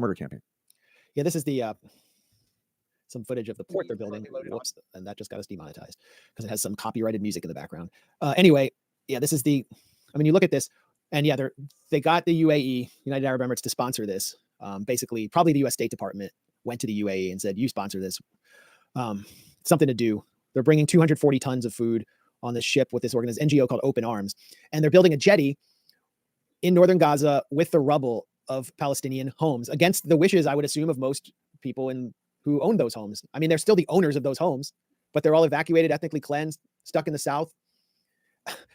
murder campaign. Yeah, this is the some footage of the port they're building. Whoops, and that just got us demonetized because it has some copyrighted music in the background. Anyway, yeah, this is the. I mean, you look at this, and yeah, they got the UAE, United Arab Emirates, to sponsor this. Basically, probably the U.S. State Department went to the UAE and said, "You sponsor this. Something to do." They're bringing 240 tons of food on this ship with this NGO called Open Arms, and they're building a jetty in northern Gaza with the rubble of Palestinian homes against the wishes, I would assume, of most people who own those homes. I mean, they're still the owners of those homes, but they're all evacuated, ethnically cleansed, stuck in the south.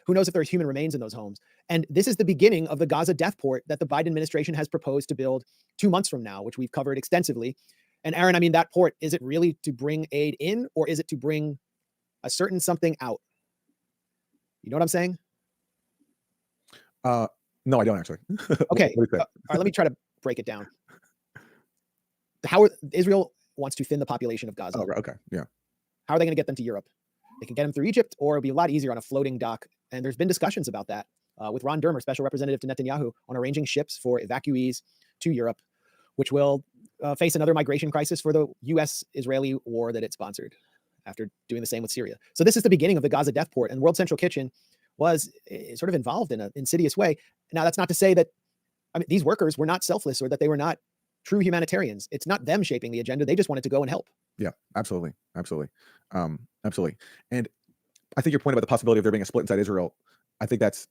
Who knows if there's human remains in those homes? And this is the beginning of the Gaza death port that the Biden administration has proposed to build 2 months from now, which we've covered extensively. And Aaron, I mean, that port, is it really to bring aid in, or is it to bring a certain something out? You know what I'm saying? No, I don't actually. Okay. All right, let me try to break it down. Israel wants to thin the population of Gaza. Oh, okay. Yeah. How are they going to get them to Europe? They can get them through Egypt, or it'll be a lot easier on a floating dock. And there's been discussions about that with Ron Dermer, special representative to Netanyahu, on arranging ships for evacuees to Europe, which will face another migration crisis for the U.S.-Israeli war that it sponsored after doing the same with Syria. So this is the beginning of the Gaza death port, and World Central Kitchen was sort of involved in an insidious way. Now, that's not to say that, I mean, these workers were not selfless or that they were not true humanitarians. It's not them shaping the agenda. They just wanted to go and help. Yeah, absolutely. Absolutely. Absolutely. And I think your point about the possibility of there being a split inside Israel, I think that's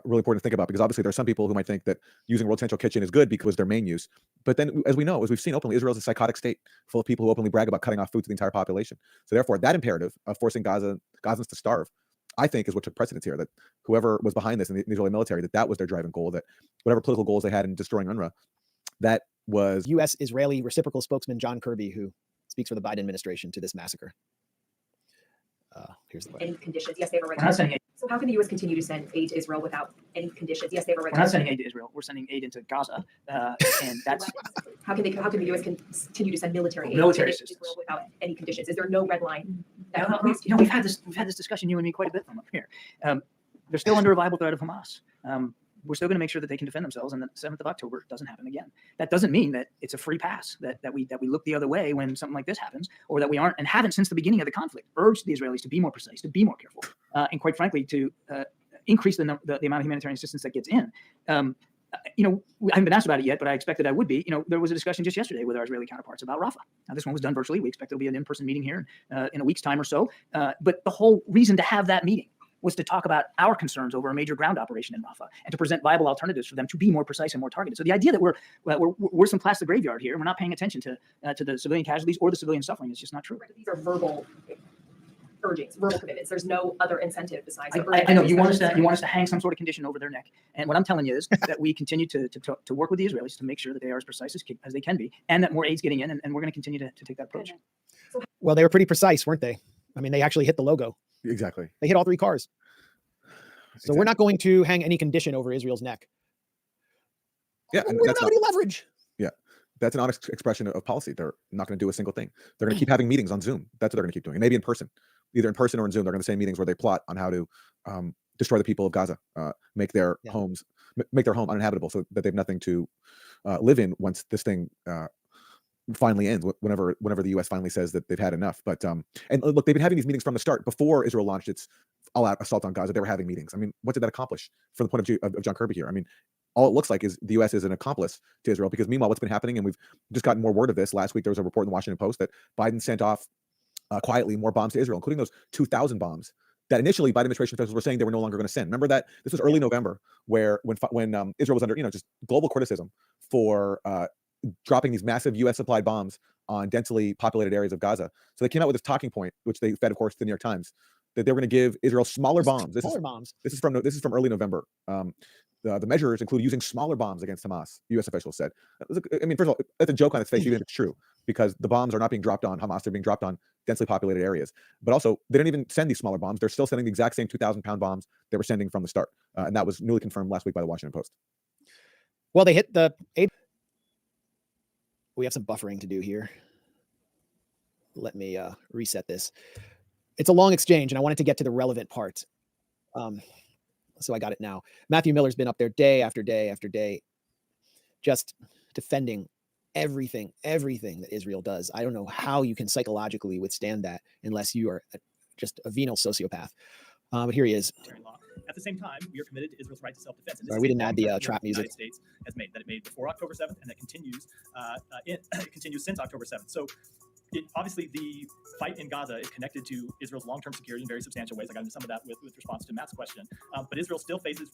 really important to think about, because obviously there are some people who might think that using World Central Kitchen is good because their main use. But then, as we know, as we've seen openly, Israel is a psychotic state full of people who openly brag about cutting off food to the entire population. So therefore, that imperative of forcing Gazans to starve, I think, is what took precedence here, that whoever was behind this in the Israeli military, that was their driving goal, that whatever political goals they had in destroying UNRWA, that was U.S.-Israeli reciprocal spokesman John Kirby, who speaks for the Biden administration, to this massacre. Here's the question. Any conditions? Yes, they have a right to send aid. So how can the U.S. continue to send aid to Israel without any conditions? Yes, they have a right. We're not sending aid to Israel. We're sending aid into Gaza, and that's how can the U.S. continue to send military aid to Israel without any conditions? Is there no red line? We've had this discussion, you and me, quite a bit from up here. They're still under a viable threat of Hamas. We're still going to make sure that they can defend themselves, and that 7th of October doesn't happen again. That doesn't mean that it's a free pass, that we look the other way when something like this happens, or that we aren't and haven't since the beginning of the conflict urged the Israelis to be more precise, to be more careful, and quite frankly, to increase the amount of humanitarian assistance that gets in. I haven't been asked about it yet, but I expect that I would be. There was a discussion just yesterday with our Israeli counterparts about Rafah. Now, this one was done virtually. We expect there'll be an in-person meeting here in a week's time or so. But the whole reason to have that meeting was to talk about our concerns over a major ground operation in Rafah and to present viable alternatives for them to be more precise and more targeted. So the idea that we're some plastic graveyard here, we're not paying attention to the civilian casualties or the civilian suffering, is just not true. These are verbal urgings, verbal commitments. There's no other incentive besides. I know you want us to hang some sort of condition over their neck, and what I'm telling you is that we continue to work with the Israelis to make sure that they are as precise as they can be, and that more aid's getting in, and we're going to continue to take that approach. Well, they were pretty precise, weren't they? I mean, they actually hit the logo. Exactly. They hit all 3 cars. So we're not going to hang any condition over Israel's neck. Yeah, and we don't have any leverage. Yeah, that's an honest expression of policy. They're not going to do a single thing. They're going to keep having meetings on Zoom. That's what they're going to keep doing, and maybe in person, either in person or in Zoom. They're going to say meetings where they plot on how to destroy the people of Gaza, make their home uninhabitable, so that they have nothing to live in once this thing finally ends, whenever the U.S. finally says that they've had enough. But and look, they've been having these meetings from the start. Before Israel launched its all-out assault on Gaza, they were having meetings. I mean, what did that accomplish from the point of view of John Kirby here? I mean, all it looks like is the U.S. is an accomplice to Israel, because meanwhile, what's been happening, and we've just gotten more word of this. Last week, there was a report in the Washington Post that Biden sent off quietly more bombs to Israel, including those 2,000 bombs that initially Biden administration officials were saying they were no longer going to send. Remember that? This was early November, when Israel was under just global criticism for dropping these massive U.S. supplied bombs on densely populated areas of Gaza. So they came out with this talking point, which they fed, of course, to the New York Times, that they were going to give Israel smaller bombs. This is from early November. The measures include using smaller bombs against Hamas, U.S. officials said. I mean, first of all, that's a joke on its face, even if it's true, because the bombs are not being dropped on Hamas, they're being dropped on densely populated areas. But also, they didn't even send these smaller bombs. They're still sending the exact same 2,000-pound bombs they were sending from the start. And that was newly confirmed last week by the Washington Post. Well, they hit the... We have some buffering to do here. Let me reset this. It's a long exchange, and I wanted to get to the relevant part. So I got it now. Matthew Miller's been up there day after day after day, just defending everything that Israel does. I don't know how you can psychologically withstand that unless you are just a venal sociopath. But here he is. Law. At the same time, we are committed to Israel's right to self-defense. And this Sorry, is we a didn't add the long-term trap commitment music. the United States has made, that it made before October 7th, and that continues it continues since October 7th. So obviously the fight in Gaza is connected to Israel's long-term security in very substantial ways. I got into some of that with response to Matt's question. But Israel still faces,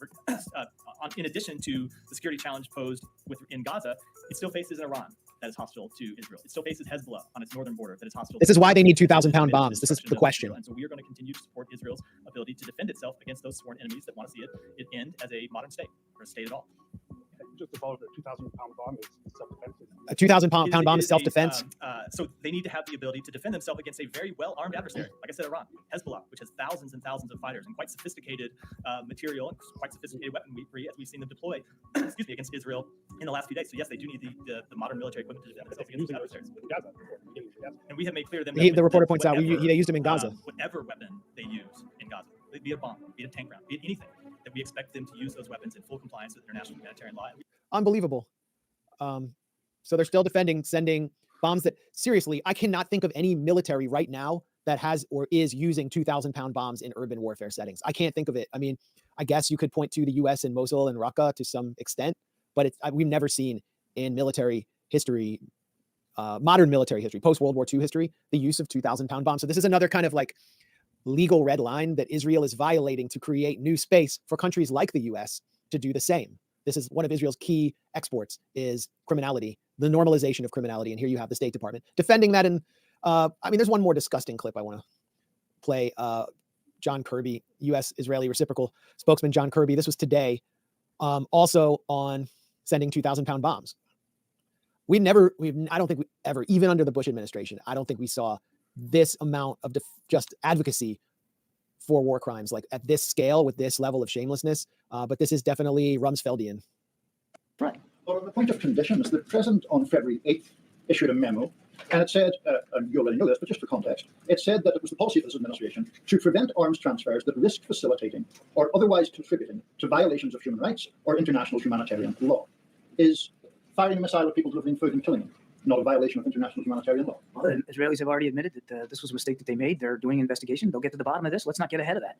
in addition to the security challenge posed in Gaza, it still faces Iran that is hostile to Israel. It still faces Hezbollah on its northern border that is hostile. This is why they need 2,000 Israel. pound bombs. This is the question. And so we are going to continue to support Israel's ability to defend itself against those sworn enemies that want to see it end as a modern state or a state at all. Just to follow, the 2,000-pound bomb is self-defense. A 2,000 pound bomb is self-defense. So they need to have the ability to defend themselves against a very well-armed adversary. Like I said, Iran, Hezbollah, which has thousands and thousands of fighters and quite sophisticated material and quite sophisticated weaponry, as we've seen them deploy, against Israel in the last few days. So yes, they do need the modern military equipment to defend themselves against adversaries. And we have made clear to them The reporter points out they used them in Gaza. Whatever weapon they use in Gaza, be it a bomb, be it a tank round, be it anything, that we expect them to use those weapons in full compliance with international humanitarian law. Unbelievable. So they're still sending bombs that, seriously, I cannot think of any military right now that has or is using 2,000 pound bombs in urban warfare settings. I can't think of it. I mean, I guess you could point to the US in Mosul and Raqqa to some extent, but we've never seen in military history, modern military history, post-World War II history, the use of 2,000 pound bombs. So this is another kind of like legal red line that Israel is violating to create new space for countries like the US to do the same. This is one of Israel's key exports is criminality, the normalization of criminality. And here you have the State Department defending that. And I mean, there's one more disgusting clip I want to play. John Kirby, U.S.-Israeli reciprocal spokesman John Kirby. This was today, also on sending 2,000 pound bombs. I don't think we ever, even under the Bush administration, I don't think we saw this amount of just advocacy for war crimes, like at this scale, with this level of shamelessness. But this is definitely Rumsfeldian. Right. Well, on the point of conditions, the President on February 8th issued a memo, and it said, and you already know this, but just for context, it said that it was the policy of this administration to prevent arms transfers that risk facilitating or otherwise contributing to violations of human rights or international humanitarian law. Is firing a missile at people delivering food and killing them not a violation of international humanitarian law? Well, the Israelis have already admitted that this was a mistake that they made. They're doing an investigation. They'll get to the bottom of this. Let's not get ahead of that.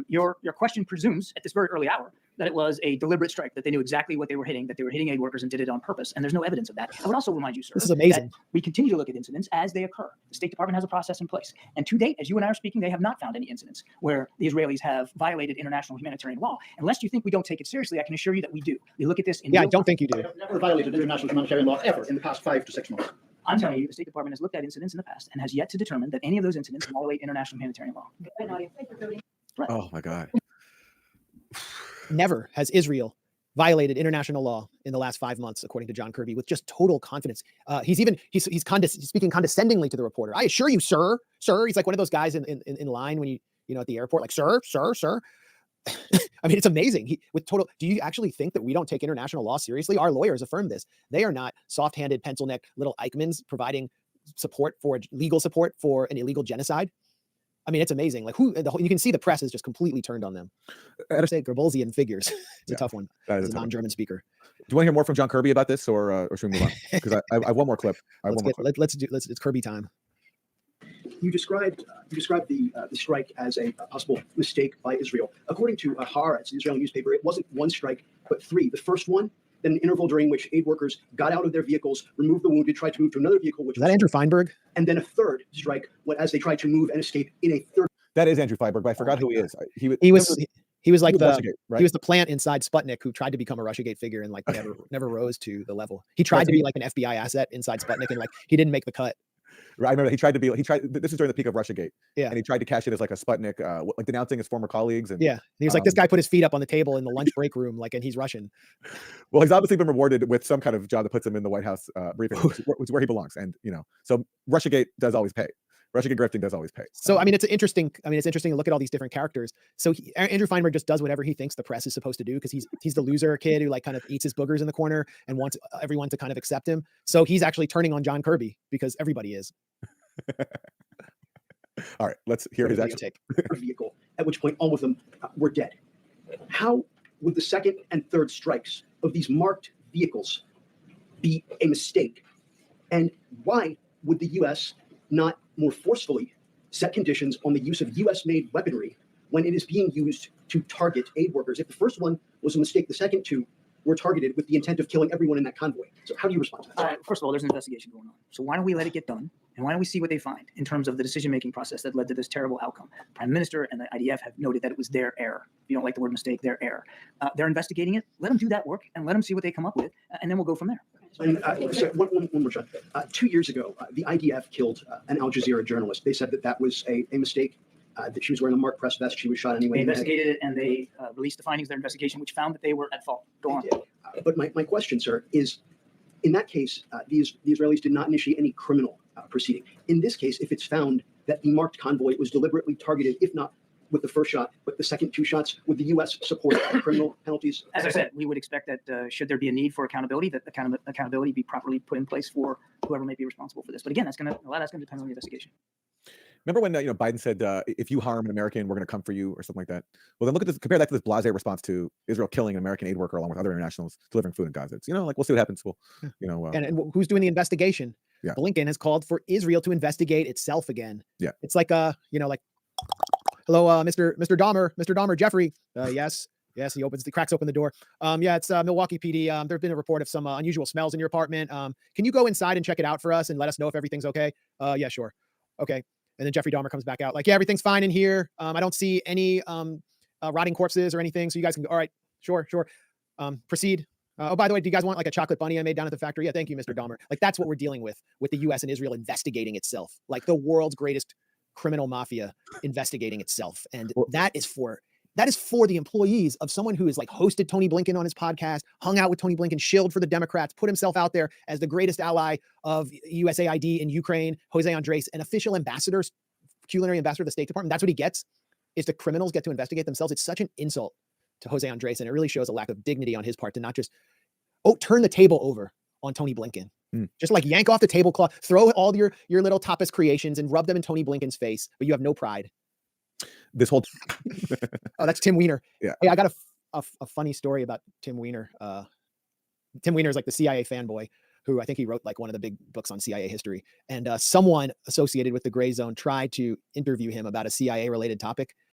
Your question presumes at this very early hour that it was a deliberate strike, that they knew exactly what they were hitting, that they were hitting aid workers and did it on purpose. And there's no evidence of that. I would also remind you, sir, this is amazing. that we continue to look at incidents as they occur. The State Department has a process in place. And to date, as you and I are speaking, they have not found any incidents where the Israelis have violated international humanitarian law. Unless you think we don't take it seriously, I can assure you that we do. We look at this in I don't think you do. They have never violated international humanitarian law ever in the past 5 to 6 months. I'm telling you, the State Department has looked at incidents in the past and has yet to determine that any of those incidents violate international humanitarian law. Right. Oh my God. Never has Israel violated international law in the last 5 months, according to John Kirby, with just total confidence. He's speaking condescendingly to the reporter. I assure you, sir. He's like one of those guys in line when you know at the airport, like sir. I mean, it's amazing. Do you actually think that we don't take international law seriously? Our lawyers affirm this. They are not soft-handed, pencil-neck little Eichmanns providing legal support for an illegal genocide. I mean, it's amazing. Like you can see the press is just completely turned on them. I say Goebbelsian figures. It's a tough one. As a non-German speaker. Do you want to hear more from John Kirby about this, or should we move on? Because I have one more clip. It's Kirby time. You described the strike as a possible mistake by Israel. According to Haaretz, the Israeli newspaper, it wasn't one strike, but 3. The first one, then an interval during which aid workers got out of their vehicles, removed the wounded, tried to move to another vehicle. Is that Andrew Feinberg? And then a third strike as they tried to move and escape in a third. That is Andrew Feinberg, but I forgot who he is. He was the plant inside Sputnik who tried to become a Russiagate figure and like never rose to the level. He tried to be like an FBI asset inside Sputnik and like he didn't make the cut. I remember he tried. This is during the peak of Russiagate. Yeah. And he tried to cash it as like a Sputnik, like denouncing his former colleagues. And yeah, he was like, this guy put his feet up on the table in the lunch break room, like, and he's Russian. Well, he's obviously been rewarded with some kind of job that puts him in the White House briefing, which is where he belongs. And so Russiagate does always pay. Russiagate grifting does always pay. So I mean, it's interesting to look at all these different characters. So Andrew Feinberg just does whatever he thinks the press is supposed to do because he's the loser kid who like kind of eats his boogers in the corner and wants everyone to kind of accept him. So he's actually turning on John Kirby because everybody is. All right, let's hear his actual take. Vehicle, at which point all of them were dead. How would the second and third strikes of these marked vehicles be a mistake And why would the U.S. not more forcefully set conditions on the use of U.S.-made weaponry when it is being used to target aid workers? If the first one was a mistake, the second two were targeted with the intent of killing everyone in that convoy. So how do you respond to that? First of all, there's an investigation going on. So why don't we let it get done? And why don't we see what they find in terms of the decision-making process that led to this terrible outcome? Prime Minister and the IDF have noted that it was their error. If you don't like the word mistake, their error. They're investigating it. Let them do that work and let them see what they come up with, and then we'll go from there. And so one more shot. 2 years ago, the IDF killed an Al Jazeera journalist. They said that that was a mistake, that she was wearing a marked press vest. She was shot anyway. They investigated it, and they released the findings of their investigation, which found that they were at fault. Go on. But my question, sir, is in that case, the Israelis did not initiate any criminal proceeding. In this case, if it's found that the marked convoy was deliberately targeted, if not with the first shot, but the second two shots, would the U.S. support criminal penalties? As I said, we would expect that should there be a need for accountability, that accountability be properly put in place for whoever may be responsible for this. But again, a lot of that's going to depend on the investigation. Remember when Biden said, "If you harm an American, we're going to come for you," or something like that? Well, then look at this. Compare that to this blasé response to Israel killing an American aid worker along with other internationals delivering food in Gaza. It's like we'll see what happens. We'll, And who's doing the investigation? Yeah. Blinken has called for Israel to investigate itself again. Yeah. It's like like, hello, Mr. Dahmer, Jeffrey. Yes. Yes, he cracks open the door. Yeah, it's Milwaukee PD. There's been a report of some unusual smells in your apartment. Can you go inside and check it out for us and let us know if everything's okay? Yeah, sure. Okay. And then Jeffrey Dahmer comes back out like, yeah, everything's fine in here. I don't see any rotting corpses or anything. So you guys can go. All right, sure. Proceed. Oh, by the way, do you guys want like a chocolate bunny I made down at the factory? Yeah, thank you, Mr. Dahmer. Like that's what we're dealing with the U.S. and Israel investigating itself, like the world's greatest criminal mafia investigating itself. And that is for the employees of someone who is like hosted Tony Blinken on his podcast, hung out with Tony Blinken, shilled for the Democrats, put himself out there as the greatest ally of USAID in Ukraine, Jose Andres, an official ambassador, culinary ambassador of the State Department. That's what he gets, is the criminals get to investigate themselves. It's such an insult to Jose Andres, and it really shows a lack of dignity on his part to not just, turn the table over on Tony Blinken. Just like yank off the tablecloth, throw all your little tapas creations and rub them in Tony Blinken's face, but you have no pride. this whole Oh, that's Tim Weiner. Yeah. Hey, I got a funny story about Tim Weiner. Tim Weiner is like the CIA fanboy who I think he wrote like one of the big books on CIA history. And someone associated with the Gray Zone tried to interview him about a CIA related topic.